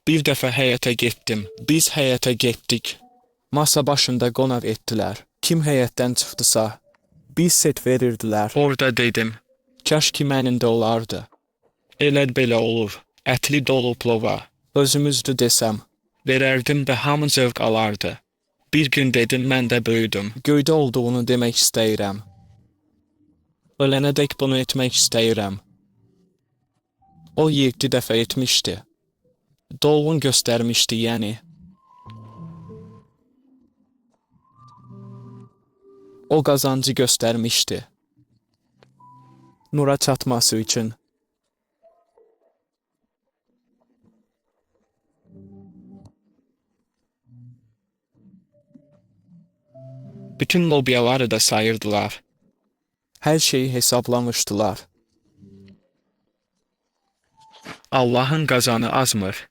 Bir dəfə həyətə getdim. Biz həyətə getdik. Masa başında qonaq etdilər. Kim həyətdən çıxdısa, biz set verirdilər. Orada dedim, kaş ki mənim də olardı. Elə belə olur. Ətli dolu plova. Özümüzdü desəm, verərdim və hamı zövq alardı. Bir gün dedim mən də böyüdüm. Göydə olduğunu demək istəyirəm. Ölənədək bunu etmək istəyirəm. O 7 dəfə etmişdi. Dolğun göstərmişdi yəni. O qazancı göstərmişdi. Nura çatması üçün. Bütün lobiyaları da sayırdılar. Hər şeyi hesablamışdılar. Allahın qazanı azmır.